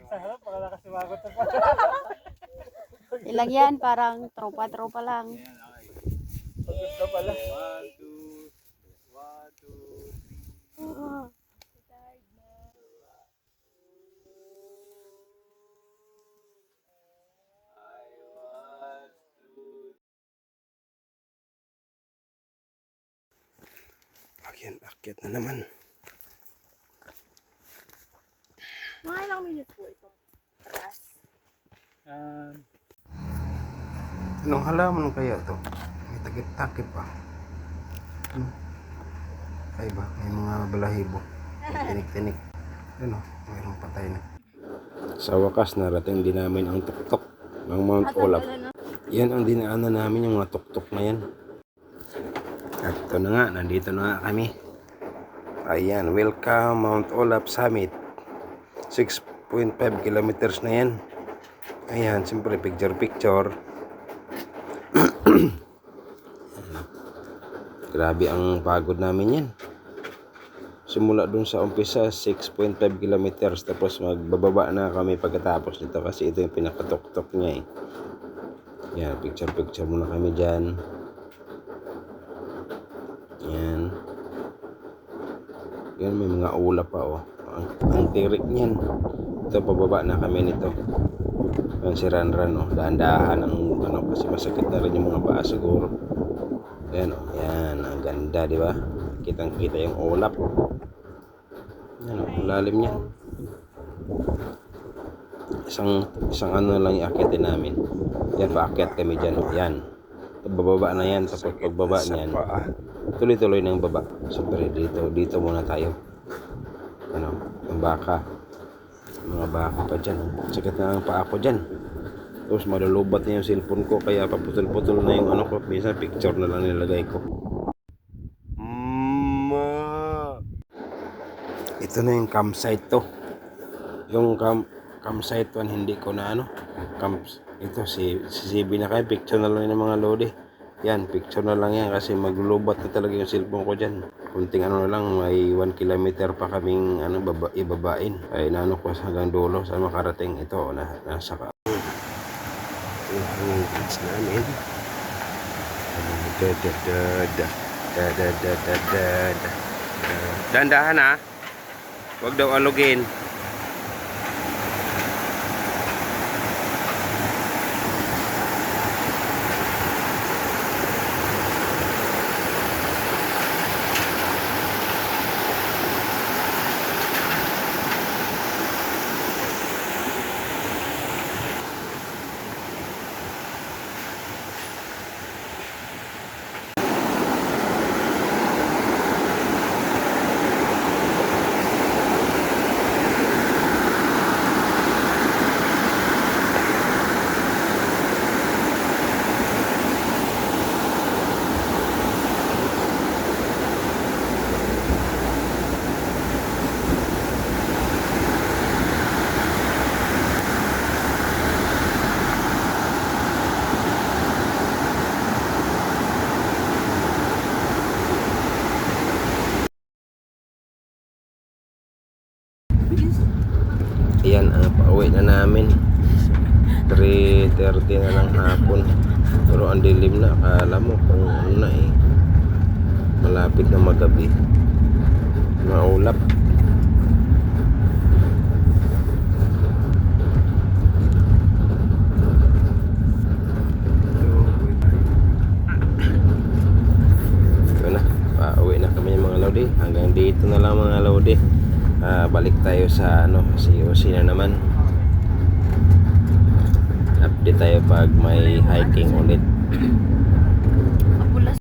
Sa harap, baka nakasimagot na pa. Ilang yan, parang tropa-tropa lang. Pagod na pala. 1, 2, 1, 2, 3. Ayan, akyat na naman. Mga ilang minutes po ito? Taas. Anong halaman kaya to? May takip-takip pa. Ay ba? May mga balahibo. May tinik-tinik. Ano? Mayroong patay na. Sa wakas, narating din namin ang tuktok ng Mount Olaf. Yan ang dinaanan namin, yung mga tuktok na yan. At ito na nga, nandito na nga kami. Ayan, welcome Mount Olaf Summit. 6.5 kilometers na yan. Ayan, siyempre picture. Grabe ang pagod namin yan. Simula dun sa umpisa, 6.5 kilometers. Tapos magbababa na kami pagkatapos nito kasi ito yung pinakatuktok niya eh. Yan, picture muna kami dyan. Yan. Yan, may mga ulap pa oh. Ang tirik niyan. Ito, pababa na kami nito. Yan si Ranran oh. Dahan-dahan ang ano kasi masakit na rin yung mga paa siguro. Yan oh. Yan, ang ganda, di ba? Kitang-kita yung ulap. Yan oh, ang lalim niyan. Isang ano lang iakyatin namin. Yan, paakyat kami dyan oh. Yan. Bababa na yan. Tapos pagbaba niyan, tuloy-tuloy ng baba. Siyempre dito muna tayo. Ano, ang baka. Mga baka pa dyan. Sakit na ang paa ko dyan. Tapos malulubat na yung cellphone ko. Kaya paputol-putol na yung ano ko. Minsan picture na lang nilagay ko. Ito na yung campsite to. Yung campsite 1 hindi ko na ano. Ito si CB na kayo. Picture na lang ng mga lodi. Yan, picture na lang yan kasi maglulubat na talaga yung cellphone ko dyan. Kunting ano na lang, may 1 kilometer pa kaming ano, ibabain. Ay naano ko hanggang dulo sa makarating. Ito, nasa ka. Yung beach namin. Dandahan ha. Huwag daw alugin. Ayan, pauwi na namin. 3:30 na lang hapon. Pero ang dilim na. Akala mo kung ano na eh. Malapit na magabi. Maulap. Ito na. Pauwi na kami mga lodi. Hanggang dito na lang mga lodi. Balik tayo sa ano, COC na naman. Update tayo pag may hiking ulit.